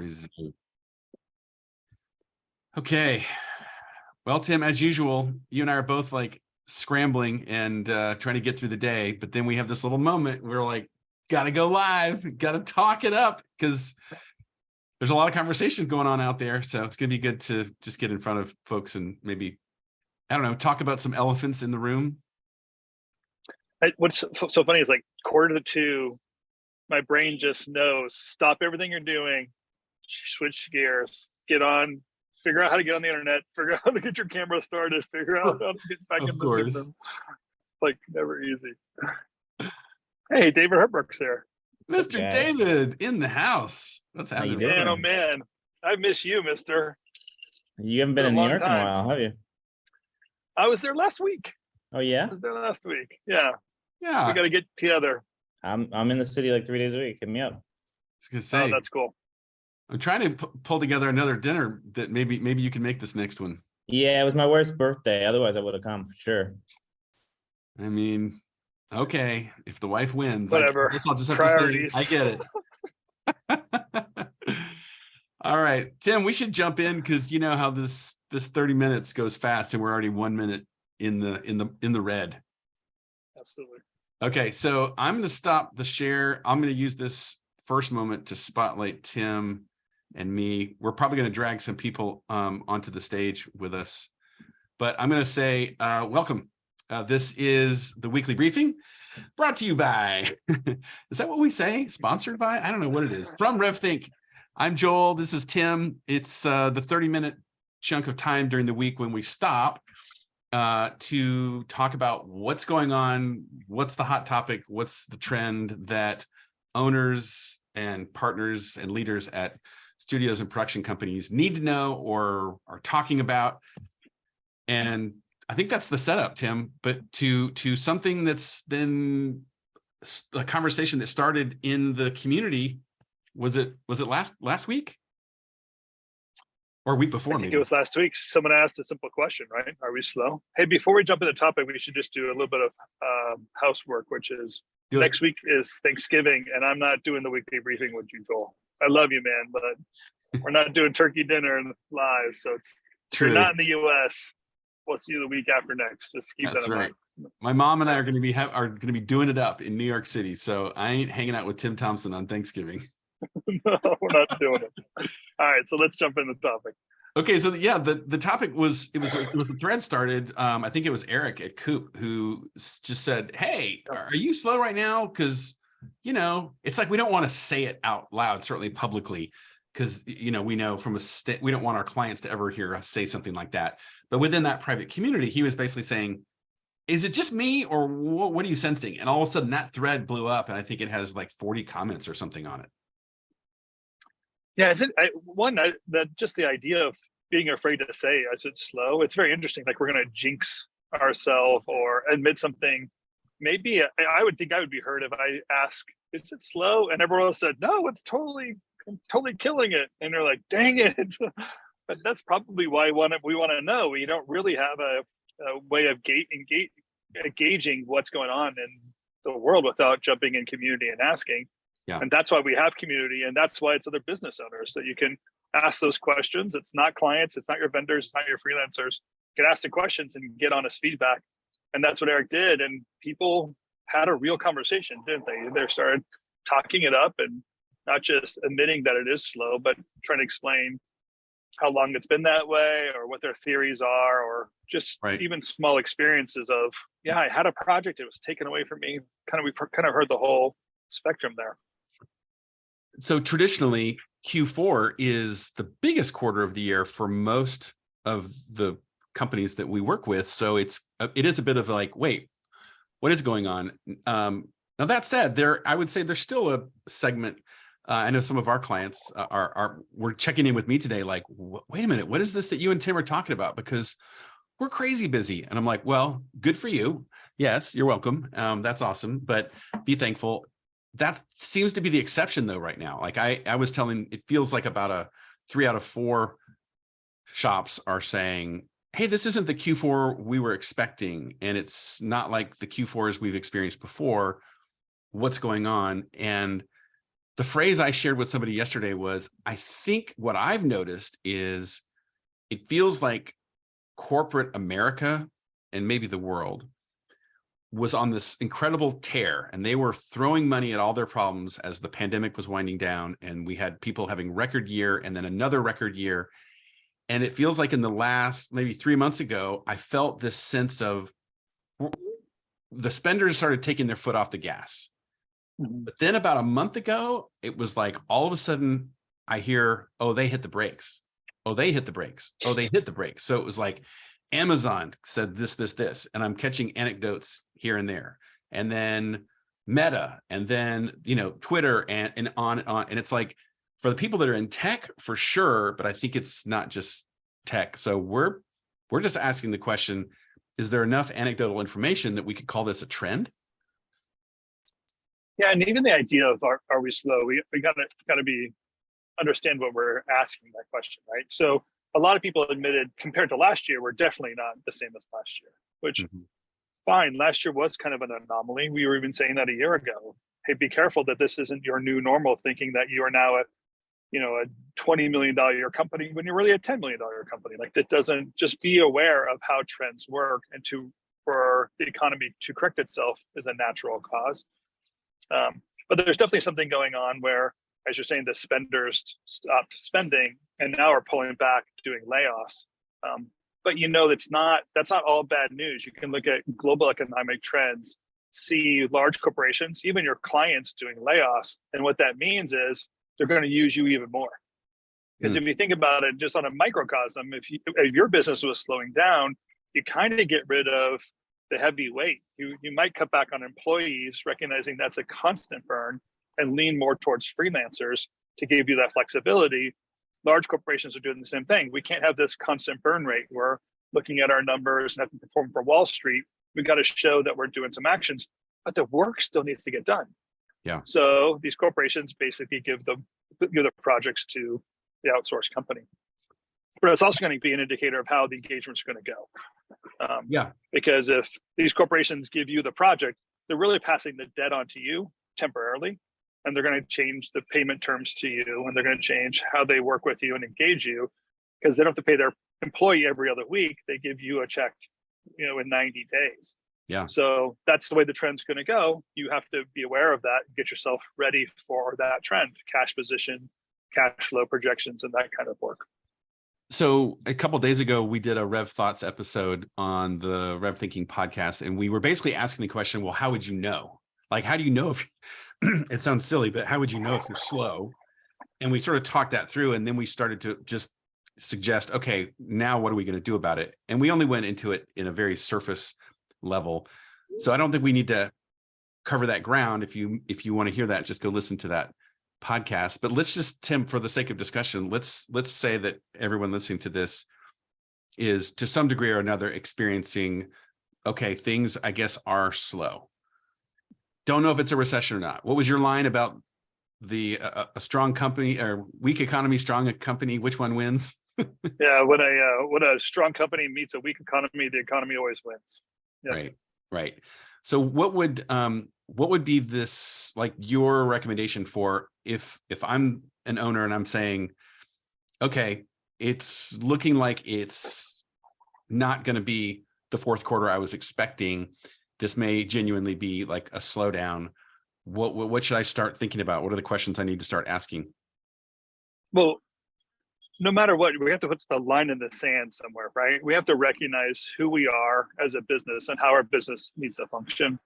Resume. Okay. Well, Tim, as usual, you and I are both like scrambling and trying to get through the day, but then we have this little moment where we're like, gotta go live, gotta talk it up, because there's a lot of conversation going on out there. So it's gonna be good to just get in front of folks and maybe, I don't know, talk about some elephants in the room. What's so funny is like 1:45, my brain just knows, stop everything you're doing, switch gears, get on, figure out how to get on the internet, figure out how to get your camera started, figure out how to get back in the Zoom room. Like never easy. Hey, David Herbrook's here. Mr. David in the house. What's happening? Man, oh man, I miss you, mister. You haven't been in New York in a while, have you? I was there last week. Oh yeah? I was there last week. Yeah. Yeah. We got to get together. I'm in the city like 3 days a week. Hit me up. I was gonna say. Oh, that's cool. I'm trying to pull together another dinner that maybe you can make this next one. Yeah, it was my wife's birthday. Otherwise, I would have come for sure. I mean, okay, if the wife wins, whatever. I guess I'll just have to say, I get it. All right, Tim, we should jump in because you know how this 30 minutes goes fast, and we're already 1 minute in the red. Absolutely. Okay, so I'm going to stop the share. I'm going to use this first moment to spotlight Tim and me. We're probably going to drag some people onto the stage with us, but I'm going to say welcome. This is the weekly briefing brought to you by, is that what we say? Sponsored by? I don't know what it is. From revThink. I'm Joel. This is Tim. It's the 30-minute chunk of time during the week when we stop to talk about what's going on, what's the hot topic, what's the trend that owners and partners and leaders at studios and production companies need to know or are talking about. And I think that's the setup, Tim, but to something that's been a conversation that started in the community. Was it last week? Or a week before? I think maybe. It was last week. Someone asked a simple question, right? Are we slow? Hey, before we jump into the topic, we should just do a little bit of housework, which is next week is Thanksgiving, and I'm not doing the weekly briefing with you, Joel. I love you, man, but we're not doing turkey dinner live. So it's if you're not in the US, we'll see you the week after next. Just keep that in mind. My mom and I are going to be doing it up in New York City. So I ain't hanging out with Tim Thompson on Thanksgiving. No, we're not doing it. All right, so let's jump into the topic. Okay, so yeah, the topic was a thread started. I think it was Eric at Coop who just said, "Hey, are you slow right now?" Because you know, it's like we don't want to say it out loud, certainly publicly, because you know we know from we don't want our clients to ever hear us say something like that. But within that private community, he was basically saying, "Is it just me, or what are you sensing?" And all of a sudden, that thread blew up, and I think it has like 40 comments or something on it. Yeah, just the idea of being afraid to say, is it slow? It's very interesting. Like we're going to jinx ourselves or admit something. Maybe I would think I would be hurt if I ask, is it slow? And everyone else said, no, it's totally killing it. And they're like, dang it. But that's probably why we want to know. We don't really have a way of gauging what's going on in the world without jumping in community and asking. Yeah. And that's why we have community, and that's why it's other business owners that you can ask those questions. It's not clients, it's not your vendors, it's not your freelancers. You can ask the questions and get honest feedback. And that's what Eric did. And people had a real conversation, didn't they? They started talking it up and not just admitting that it is slow, but trying to explain how long it's been that way or what their theories are, or just even small experiences of, yeah, I had a project, it was taken away from me. We've kind of heard the whole spectrum there. So traditionally, Q4 is the biggest quarter of the year for most of the companies that we work with. So it is a bit of like, wait, what is going on? Now that said, I would say there's still a segment. I know some of our clients were checking in with me today, like, wait a minute, what is this that you and Tim are talking about? Because we're crazy busy. And I'm like, well, good for you. Yes, you're welcome. That's awesome. But be thankful. That seems to be the exception though right now. Like I was telling, it feels like about 3 out of 4 shops are saying, hey, this isn't the Q4 we were expecting. And it's not like the Q4s we've experienced before. What's going on? And the phrase I shared with somebody yesterday was, I think what I've noticed is it feels like corporate America and maybe the world was on this incredible tear, and they were throwing money at all their problems as the pandemic was winding down, and we had people having record year and then another record year. And it feels like in the last maybe 3 months ago, I felt this sense of the spenders started taking their foot off the gas. But then about a month ago, it was like all of a sudden I hear, oh, they hit the brakes. Oh, they hit the brakes. Oh, they hit the brakes. So it was like Amazon said this, and I'm catching anecdotes here and there. And then Meta, and then, Twitter, and on and on. And it's like, for the people that are in tech, for sure, but I think it's not just tech. So we're just asking the question, is there enough anecdotal information that we could call this a trend? Yeah, and even the idea of are we slow? We gotta be understand what we're asking that question, right? So a lot of people admitted compared to last year, we're definitely not the same as last year, which fine. Last year was kind of an anomaly. We were even saying that a year ago. Hey, be careful that this isn't your new normal, thinking that you are now a $20 million company when you're really a $10 million company. Like, that doesn't, just be aware of how trends work, and for the economy to correct itself is a natural cause. But there's definitely something going on where, as you're saying, the spenders stopped spending and now are pulling back, doing layoffs. But that's not all bad news. You can look at global economic trends, see large corporations, even your clients, doing layoffs. And what that means is they're going to use you even more. Because if you think about it just on a microcosm, if your business was slowing down, you kind of get rid of the heavy weight. You might cut back on employees, recognizing that's a constant burn, and lean more towards freelancers to give you that flexibility. Large corporations are doing the same thing. We can't have this constant burn rate. We're looking at our numbers and having to perform for Wall Street. We got to show that we're doing some actions, but the work still needs to get done. Yeah. So these corporations basically give the projects to the outsourced company. But it's also going to be an indicator of how the engagement's going to go. Because if these corporations give you the project, they're really passing the debt on to you temporarily, and they're going to change the payment terms to you, and they're going to change how they work with you and engage you, because they don't have to pay their employee every other week. They give you a check, in 90 days. Yeah. So that's the way the trend's going to go. You have to be aware of that and get yourself ready for that trend, cash position, cash flow projections, and that kind of work. So a couple of days ago, we did a Rev Thoughts episode on the Rev Thinking podcast, and we were basically asking the question, well, how would you know? Like, how do you know if it sounds silly, but how would you know if you're slow? And we sort of talked that through, and then we started to just suggest, okay, now what are we going to do about it? And we only went into it in a very surface level. So I don't think we need to cover that ground. If you want to hear that, just go listen to that podcast. But let's just, Tim, for the sake of discussion, let's say that everyone listening to this is to some degree or another experiencing, okay, things I guess are slow. Don't know if it's a recession or not. What was your line about a strong company or weak economy, strong company? Which one wins? Yeah, when a strong company meets a weak economy, the economy always wins. Yep. Right. So what would be this, like, your recommendation for if I'm an owner and I'm saying, okay, it's looking like it's not going to be the fourth quarter I was expecting. This may genuinely be like a slowdown. What should I start thinking about? What are the questions I need to start asking? Well, no matter what, we have to put the line in the sand somewhere, right? We have to recognize who we are as a business and how our business needs to function,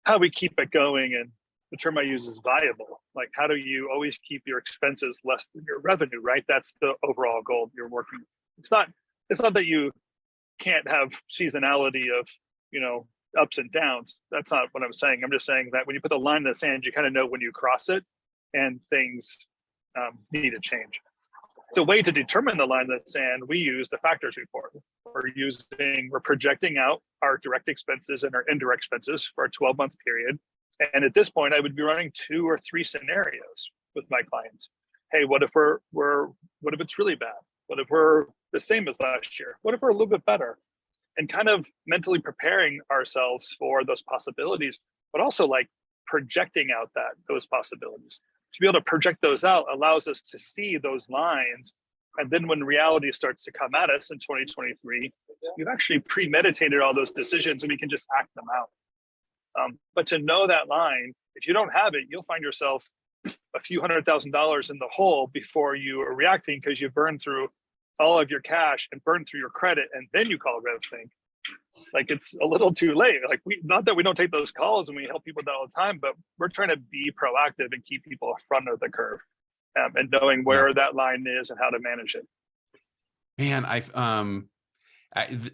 how we keep it going. And the term I use is viable. Like, how do you always keep your expenses less than your revenue, right? That's the overall goal you're working. It's not that you can't have seasonality of, ups and downs. That's not what I'm saying. I'm just saying that when you put the line in the sand, you kind of know when you cross it and things need to change. The way to determine the line in the sand, we use the factors report. We're projecting out our direct expenses and our indirect expenses for a 12-month period. And at this point, I would be running 2 or 3 scenarios with my clients. Hey, what if what if it's really bad? What if we're the same as last year? What if we're a little bit better? And kind of mentally preparing ourselves for those possibilities, but also like projecting out those possibilities. to be able to project those out allows us to see those lines. And then when reality starts to come at us in 2023, you've actually premeditated all those decisions and we can just act them out. But to know that line, if you don't have it, you'll find yourself a few $100,000 in the hole before you are reacting because you burned through all of your cash and burned through your credit, and then you call revThink. Like, it's a little too late. Like, not that we don't take those calls and we help people all the time, but we're trying to be proactive and keep people in front of the curve, and knowing where that line is and how to manage it. Man,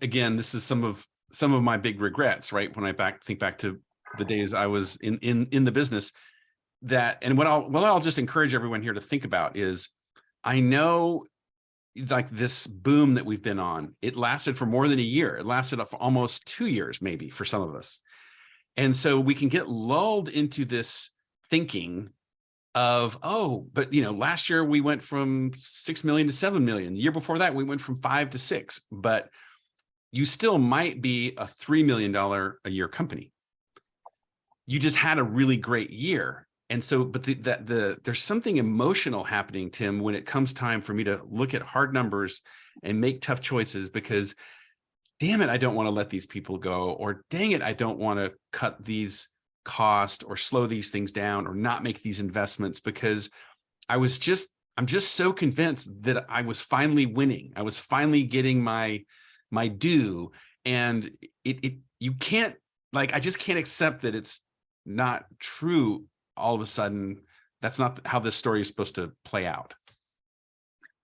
again, this is some of my big regrets, right? When I think back to the days I was in the business, and what I'll just encourage everyone here to think about is, I know, like, this boom that we've been on, it lasted for more than a year. It lasted for almost 2 years, maybe, for some of us. And so we can get lulled into this thinking of, oh, but last year we went from 6 million to 7 million. The year before that, we went from 5 to 6, but you still might be a $3 million a year company. You just had a really great year. And so, but there's something emotional happening, Tim, when it comes time for me to look at hard numbers and make tough choices, because damn it, I don't want to let these people go, or dang it, I don't want to cut these costs or slow these things down or not make these investments, because I'm just so convinced that I was finally winning. I was finally getting my due. And you can't, like, I just can't accept that it's not true. All of a sudden, that's not how this story is supposed to play out.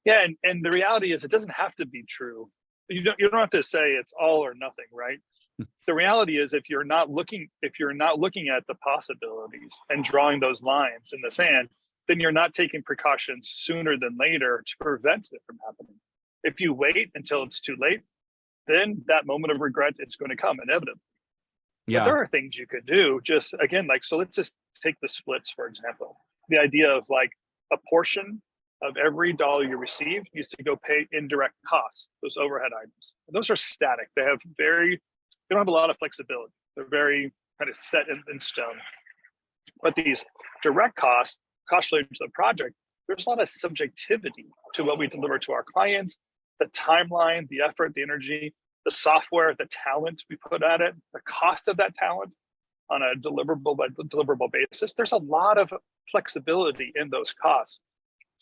Yeah, and the reality is, it doesn't have to be true. You don't have to say it's all or nothing, right? The reality is, if you're not looking at the possibilities and drawing those lines in the sand, then you're not taking precautions sooner than later to prevent it from happening. If you wait until it's too late, then that moment of regret is going to come inevitably. Yeah. But there are things you could do, just again, like, so let's just take the splits, for example. The idea of, like, a portion of every dollar you receive needs to go pay indirect costs, those overhead items. And those are static. They don't have a lot of flexibility. They're very kind of set in stone. But these direct costs related to the project, there's a lot of subjectivity to what we deliver to our clients, the timeline, the effort, the energy, the software, the talent we put at it, the cost of that talent on a deliverable basis. There's a lot of flexibility in those costs.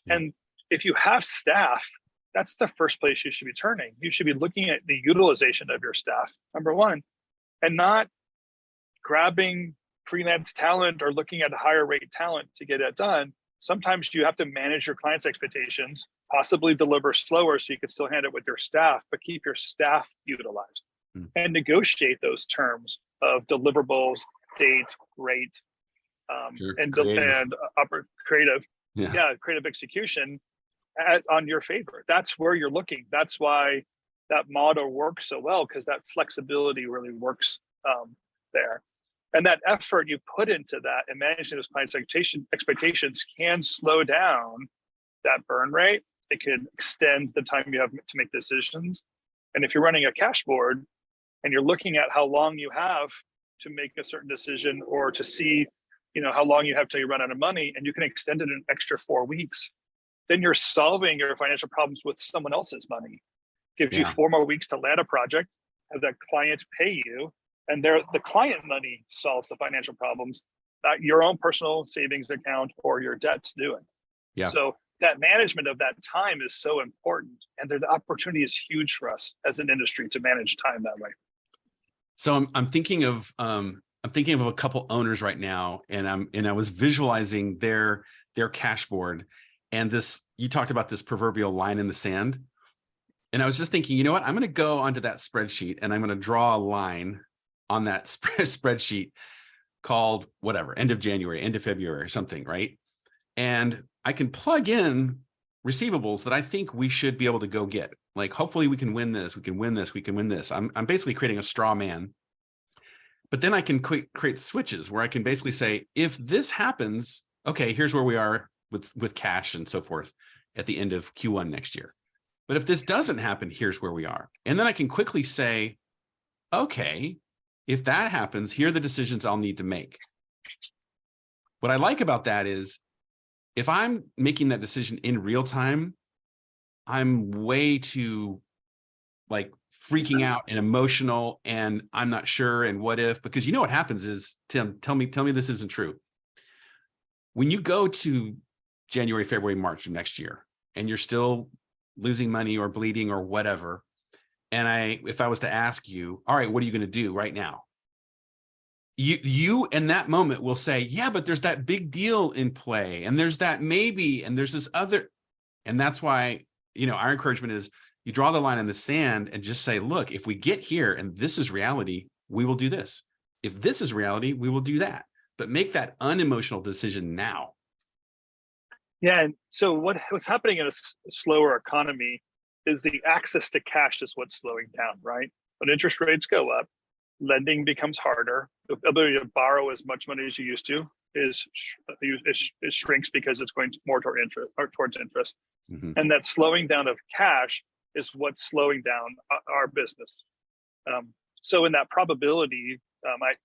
And if you have staff, that's the first place you should be turning. You should be looking at the utilization of your staff, number one, and not grabbing freelance talent or looking at higher rate talent to get it done. Sometimes you have to manage your clients' expectations, possibly deliver slower so you can still handle it with your staff, but keep your staff utilized and negotiate those terms of deliverables, date, rate, and creative execution on your favor. That's where you're looking. That's why that model works so well, because that flexibility really works there. And that effort you put into that and managing those clients' expectations can slow down that burn rate. It can extend the time you have to make decisions. And if you're running a cash board and you're looking at how long you have to make a certain decision, or to see, how long you have till you run out of money, and you can extend it an extra 4 weeks, then you're solving your financial problems with someone else's money. Gives you 4 more weeks to land a project, have that client pay you, and the client money solves the financial problems, not your own personal savings account or your debt to do it. Yeah. So that management of that time is so important, and the opportunity is huge for us as an industry to manage time that way. So I'm thinking of a couple owners right now, and I was visualizing their cash board, and you talked about this proverbial line in the sand, and I was just thinking, you know what? I'm going to go onto that spreadsheet and I'm going to draw a line on that spreadsheet called whatever, end of January, end of February, something, right? And I can plug in receivables that I think we should be able to go get. Like, hopefully we can win this, we can win this, we can win this. I'm basically creating a straw man. But then I can create switches where I can basically say, if this happens, okay, here's where we are with cash and so forth at the end of Q1 next year. But if this doesn't happen, here's where we are. And then I can quickly say, okay, if that happens, here are the decisions I'll need to make. What I like about that is If I'm making that decision in real time, I'm way too like freaking out and emotional, and I'm not sure, and what if, because you know what happens is, Tim, tell me this isn't true. When you go to January, February, March of next year, and you're still losing money or bleeding or whatever, and if I was to ask you, all right, what are you going to do right now? You in that moment will say, yeah, but there's that big deal in play, and there's that maybe, and there's this other. And that's why, our encouragement is you draw the line in the sand and just say, look, if we get here and this is reality, we will do this. If this is reality, we will do that. But make that unemotional decision now. Yeah, and so what's happening in a slower economy is the access to cash is what's slowing down, right? When interest rates go up, lending becomes harder. The ability to borrow as much money as you used to is shrinks because it's going more towards interest. Mm-hmm. And that slowing down of cash is what's slowing down our business. So in that probability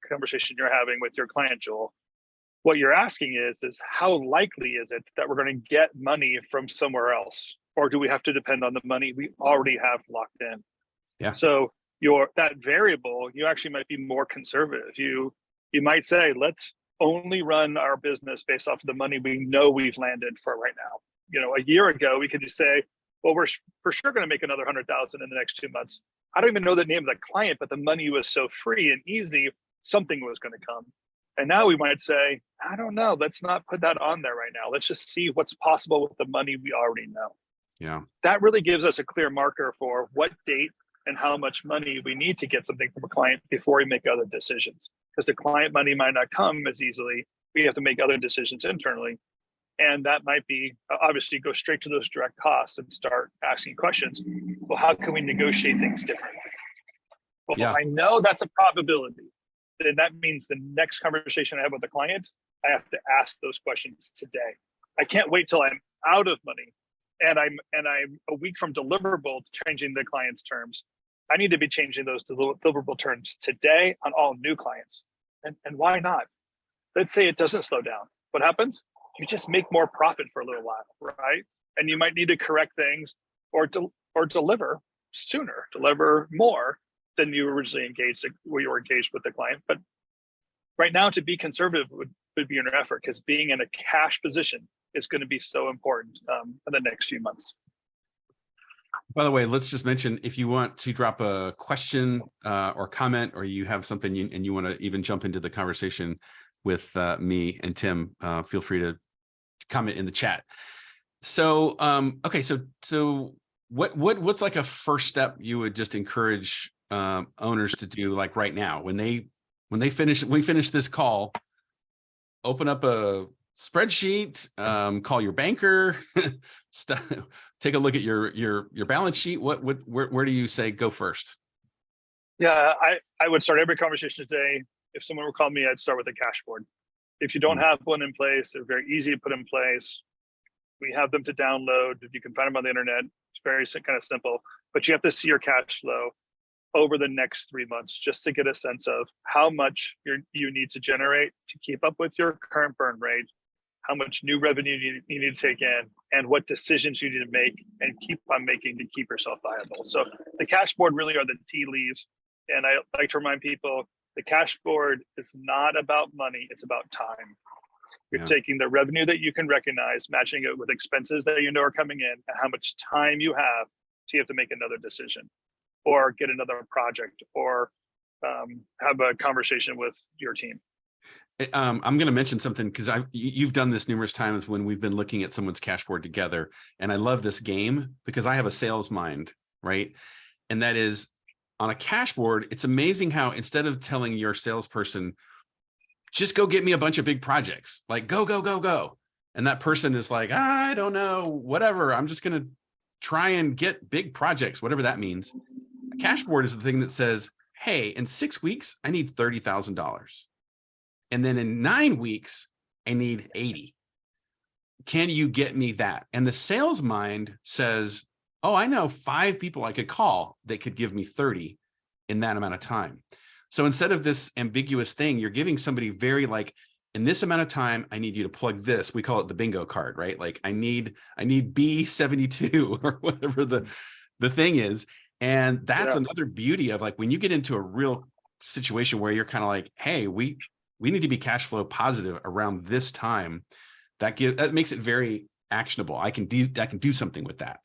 conversation you're having with your client, Joel, what you're asking is how likely is it that we're going to get money from somewhere else? Or do we have to depend on the money we already have locked in? Yeah. So that variable, you actually might be more conservative. You might say, let's only run our business based off of the money we know we've landed for right now. A year ago, we could just say, well, we're for sure going to make another 100,000 in the next 2 months. I don't even know the name of the client, but the money was so free and easy, something was going to come. And now we might say, I don't know, let's not put that on there right now. Let's just see what's possible with the money we already know. Yeah. That really gives us a clear marker for what date and how much money we need to get something from a client before we make other decisions. Because the client money might not come as easily. We have to make other decisions internally. And that might be, obviously, go straight to those direct costs and start asking questions. Well, how can we negotiate things differently? Well, Yeah. if I know that's a probability, then that means the next conversation I have with the client, I have to ask those questions today. I can't wait till I'm out of money and I'm a week from deliverable to changing the client's terms. I need to be changing those deliverable terms today on all new clients. And why not? Let's say it doesn't slow down. What happens? You just make more profit for a little while, right? And you might need to correct things or deliver sooner, deliver more than you originally engaged with the client. But right now, to be conservative would be an effort, because being in a cash position is going to be so important in the next few months. By the way, let's just mention, if you want to drop a question or comment, or you have something and you want to even jump into the conversation with me and Tim, feel free to comment in the chat. So, okay, so what's like a first step you would just encourage owners to do, like right now, when we finish this call? Open up a spreadsheet, call your banker, take a look at your balance sheet. Where do you say go first? Yeah, I would start every conversation today. If someone would call me, I'd start with a cash board. If you don't have one in place, they're very easy to put in place. We have them to download. You can find them on the internet. It's very kind of simple, but you have to see your cash flow over the next 3 months just to get a sense of how much you need to generate to keep up with your current burn rate, how much new revenue you need to take in, and what decisions you need to make and keep on making to keep yourself viable. So the cash board really are the tea leaves. And I like to remind people, the cash board is not about money, it's about time. You're taking the revenue that you can recognize, matching it with expenses that you know are coming in, and how much time you have to have to make another decision, or get another project, or have a conversation with your team. I'm going to mention something, because you've done this numerous times when we've been looking at someone's cash board together. And I love this game because I have a sales mind, right? And that is, on a cash board, it's amazing how instead of telling your salesperson, just go get me a bunch of big projects, like go, go, go, go. And that person is like, I don't know, whatever. I'm just going to try and get big projects, whatever that means. A cash board is the thing that says, hey, in 6 weeks, I need $30,000. And then in 9 weeks, I need 80. Can you get me that? And the sales mind says, oh, I know 5 people I could call that could give me 30 in that amount of time. So instead of this ambiguous thing, you're giving somebody very like in this amount of time, I need you to plug this. We call it the bingo card, right? Like I need B72 or whatever the thing is. And that's another beauty of like when you get into a real situation where you're kind of like, hey, we need to be cash flow positive around this time. That makes it very actionable. I can do something with that.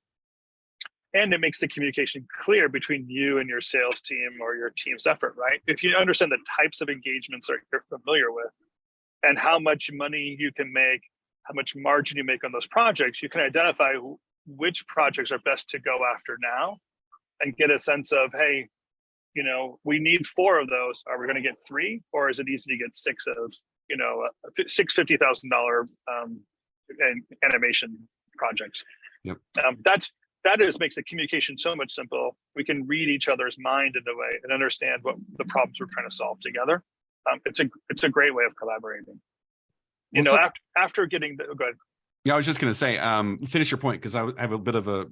And it makes the communication clear between you and your sales team or your team's effort, right? If you understand the types of engagements that you're familiar with and how much money you can make, how much margin you make on those projects, you can identify which projects are best to go after now and get a sense of, hey, you know, we need 4 of those. Are we going to get 3, or is it easy to get 6 of, you know, $6 $50,000 animation projects? Yep. That makes the communication so much simple. We can read each other's mind in a way and understand what the problems we're trying to solve together. It's a great way of collaborating. You know, after getting the go ahead. Yeah, I was just going to say, finish your point because I have a bit of a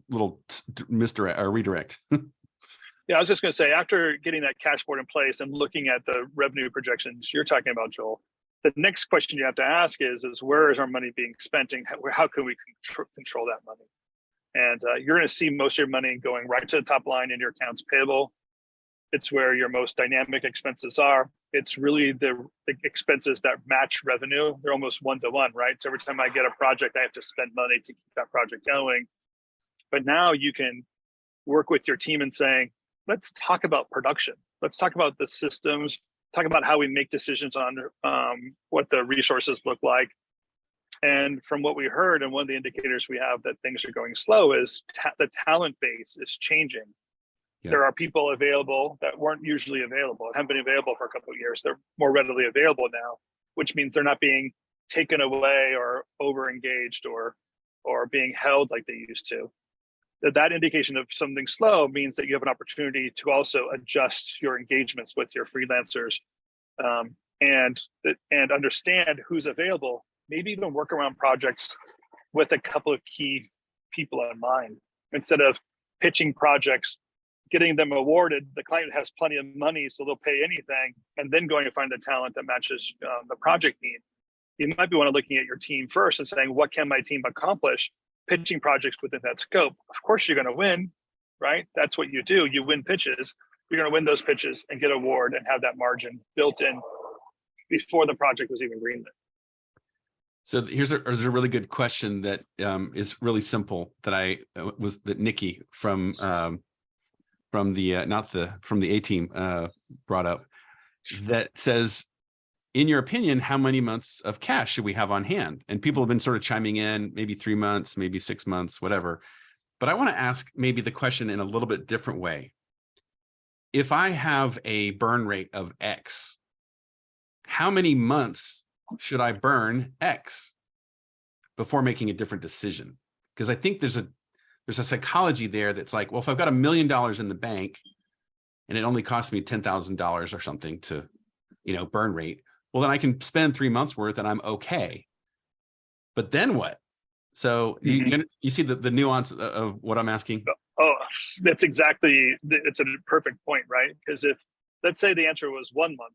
little misdirect or redirect. Yeah, I was just going to say, after getting that cash board in place and looking at the revenue projections you're talking about, Joel, the next question you have to ask is where is our money being spent and how can we control that money? And you're going to see most of your money going right to the top line in your accounts payable. It's where your most dynamic expenses are. It's really the expenses that match revenue. They're almost 1-to-1, right? So every time I get a project, I have to spend money to keep that project going. But now you can work with your team and saying, let's talk about production. Let's talk about the systems, talk about how we make decisions on what the resources look like. And from what we heard, and one of the indicators we have that things are going slow is the talent base is changing. Yeah. There are people available that weren't usually available, haven't been available for a couple of years. They're more readily available now, which means they're not being taken away or over-engaged or being held like they used to. That indication of something slow means that you have an opportunity to also adjust your engagements with your freelancers and understand who's available. Maybe even work around projects with a couple of key people in mind. Instead of pitching projects, getting them awarded, the client has plenty of money, so they'll pay anything, and then going to find the talent that matches the project need. You might be looking at your team first and saying, what can my team accomplish? Pitching projects within that scope. Of course, you're going to win, right? That's what you do. You win pitches. You're going to win those pitches and get an award and have that margin built in before the project was even greenlit. So here's a really good question that is really simple that Nikki from the A team brought up, that says, in your opinion, how many months of cash should we have on hand? And people have been sort of chiming in, maybe 3 months, maybe 6 months, whatever. But I want to ask maybe the question in a little bit different way. If I have a burn rate of X, how many months should I burn X before making a different decision? Because I think there's a psychology there that's like, well, if I've got $1 million in the bank and it only costs me $10,000 or something to, burn rate, well, then I can spend 3 months worth and I'm okay. But then what? So you see the nuance of what I'm asking? Oh, it's a perfect point, right? Because if, let's say the answer was 1 month,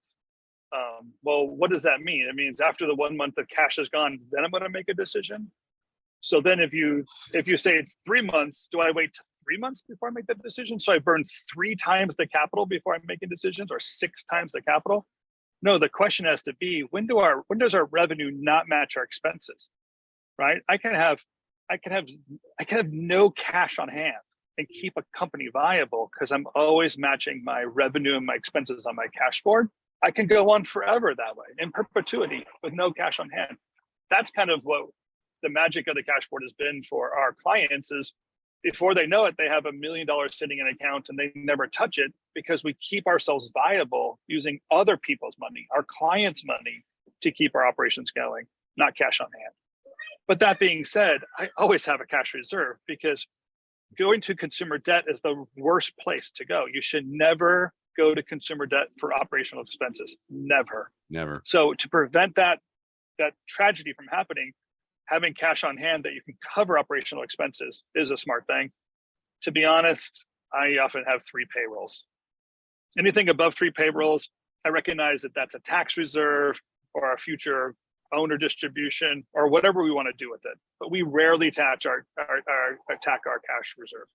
well, what does that mean? It means after the 1 month of cash is gone, then I'm going to make a decision. So then if you say it's 3 months, do I wait 3 months before I make that decision? So I burn 3 times the capital before I'm making decisions, or 6 times the capital? No, the question has to be, when does our revenue not match our expenses, right? I can have no cash on hand and keep a company viable because I'm always matching my revenue and my expenses on my cash board. I can go on forever that way in perpetuity with no cash on hand. That's kind of what the magic of the cash board has been for our clients, is before they know it, they have $1 million sitting in an account and they never touch it because we keep ourselves viable using other people's money, our clients' money, to keep our operations going, not cash on hand. But that being said, I always have a cash reserve because going to consumer debt is the worst place to go. You should never go to consumer debt for operational expenses. Never. So to prevent that tragedy from happening, having cash on hand that you can cover operational expenses is a smart thing. To be honest, I often have 3 payrolls. Anything above 3 payrolls, I recognize that that's a tax reserve. or our future owner distribution or whatever we want to do with it. But we rarely attack our cash reserve.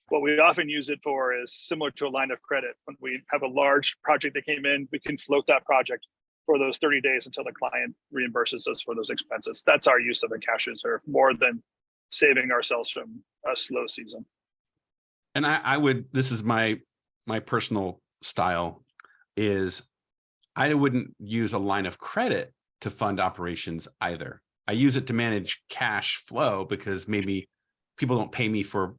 What we often use it for is similar to a line of credit. When we have a large project that came in, we can float that project for those 30 days until the client reimburses us for those expenses. That's our use of a cash reserve, more than saving ourselves from a slow season. And I would, this is my personal style, is I wouldn't use a line of credit to fund operations either. I use it to manage cash flow because maybe people don't pay me for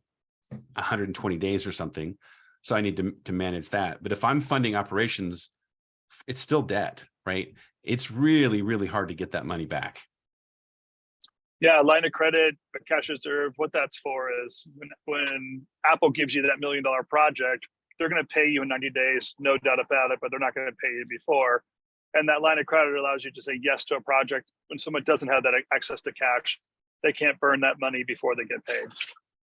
120 days or something. So I need to manage that. But if I'm funding operations, it's still debt, right? It's really, really hard to get that money back. Yeah, line of credit, a cash reserve, what that's for is when Apple gives you that $1 million project, they're going to pay you in 90 days, no doubt about it, but they're not going to pay you before. And that line of credit allows you to say yes to a project. When someone doesn't have that access to cash, they can't burn that money before they get paid.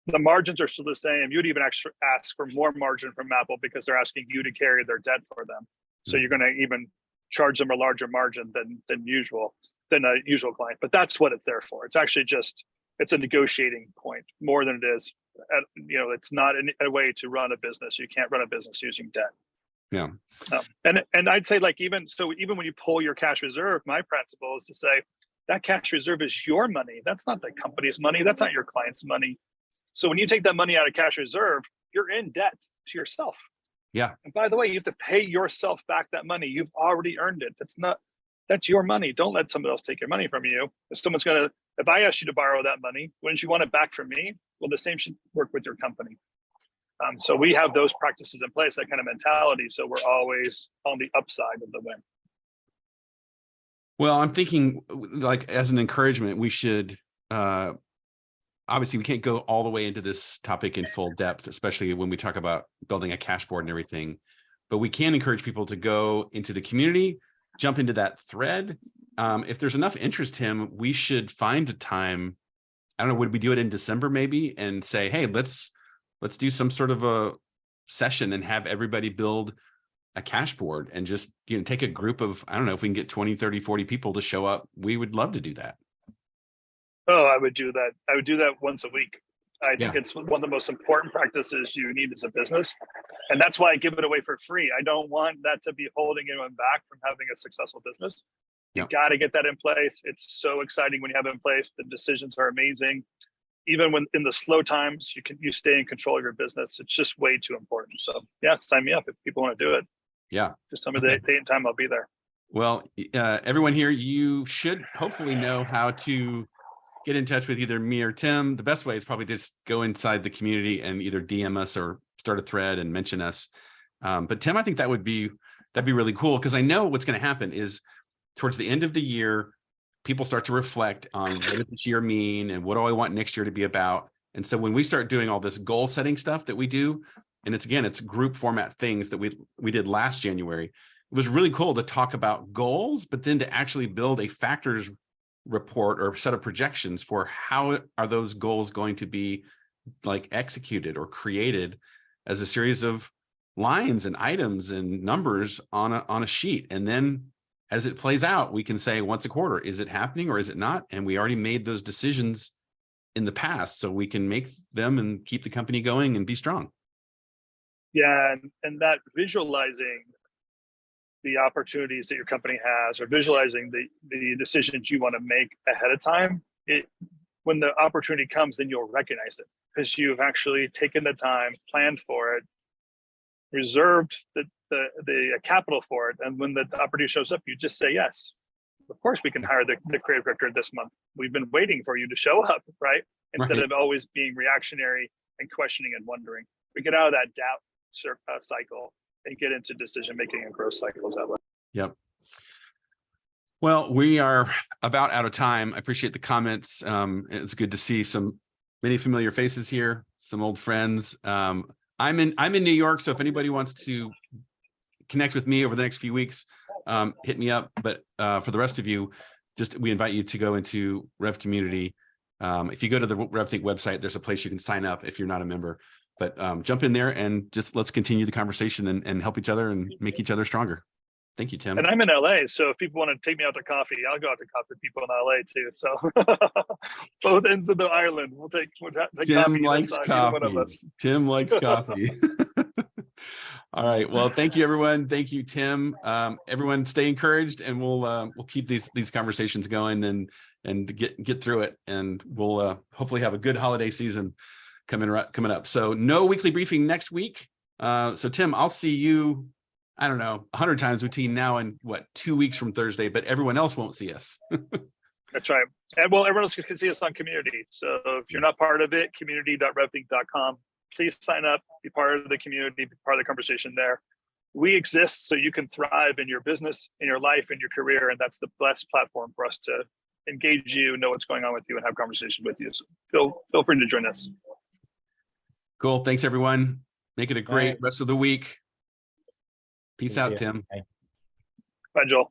The margins are still the same. You'd even ask for more margin from Apple because they're asking you to carry their debt for them. So you're going to even charge them a larger margin than a usual client. But that's what it's there for. It's actually it's a negotiating point more than it is. It's not a way to run a business. You can't run a business using debt. Yeah. And I'd say even when you pull your cash reserve, my principle is to say that cash reserve is your money. That's not the company's money. That's not your client's money. So when you take that money out of cash reserve, you're in debt to yourself. Yeah. And by the way, you have to pay yourself back that money. You've already earned it. That's your money. Don't let somebody else take your money from you. If I asked you to borrow that money, wouldn't you want it back from me? Well, the same should work with your company. So we have those practices in place, that kind of mentality. So we're always on the upside of the win. Well, I'm thinking, like, as an encouragement, we should, obviously we can't go all the way into this topic in full depth, especially when we talk about building a cash board and everything, but we can encourage people to go into the community, jump into that thread. If there's enough interest, Tim, we should find a time. I don't know, would we do it in December maybe and say, hey, let's do some sort of a session and have everybody build a cash board and just, take a group of, I don't know, if we can get 20, 30, 40 people to show up, we would love to do that. Oh, I would do that. I would do that once a week. I think it's one of the most important practices you need as a business. And that's why I give it away for free. I don't want that to be holding anyone back from having a successful business. You got to get that in place. It's so exciting when you have it in place. The decisions are amazing. Even when in the slow times, you stay in control of your business. It's just way too important. So yeah, sign me up if people want to do it. Yeah. Just tell me the date and time, I'll be there. Well, everyone here, you should hopefully know how to get in touch with either me or Tim. The best way is probably just go inside the community and either DM us or start a thread and mention us. But Tim, I think that'd be really cool, because I know what's going to happen is towards the end of the year, people start to reflect on what does this year mean and what do I want next year to be about. And so when we start doing all this goal setting stuff that we do, and it's group format things that we did last January, it was really cool to talk about goals, but then to actually build a factors report or set of projections for how are those goals going to be like executed or created as a series of lines and items and numbers on a sheet. And then as it plays out, we can say once a quarter, is it happening or is it not? And we already made those decisions in the past, so we can make them and keep the company going and be strong. Yeah, and that visualizing the opportunities that your company has, or visualizing the decisions you want to make ahead of time, when the opportunity comes, then you'll recognize it because you've actually taken the time, planned for it, reserved the capital for it, and when the opportunity shows up, you just say yes. Of course, we can hire the creative director this month. We've been waiting for you to show up, right? Instead of always being reactionary and questioning and wondering. We get out of that doubt cycle and get into decision making and growth cycles that way. Yep. Well, we are about out of time. I appreciate the comments. It's good to see many familiar faces here, some old friends. I'm in New York, so if anybody wants to connect with me over the next few weeks, hit me up. But for the rest of you, we invite you to go into revCommunity. If you go to the RevThink website, there's a place you can sign up if you're not a member. But jump in there and just let's continue the conversation and help each other and make each other stronger. Thank you, Tim. And I'm in LA, so if people want to take me out to coffee, I'll go out to coffee with people in LA too. So both ends of the island, we'll take Tim coffee. likes coffee. Tim likes coffee. All right. Well, thank you, everyone. Thank you, Tim. Everyone, stay encouraged, and we'll keep these conversations going and get through it, and we'll hopefully have a good holiday season coming up. So no weekly briefing next week. So Tim, I'll see you, I don't know, 100 times between now and 2 weeks from Thursday, but everyone else won't see us. That's right. And well, everyone else can see us on Community. So if you're not part of it, community.revthink.com. Please sign up, be part of the community, be part of the conversation there. We exist so you can thrive in your business, in your life, in your career, and that's the best platform for us to engage you, know what's going on with you, and have conversation with you. So feel free to join us. Cool. Thanks, everyone. Make it a great rest of the week. Peace out, Tim. Bye. Bye, Joel.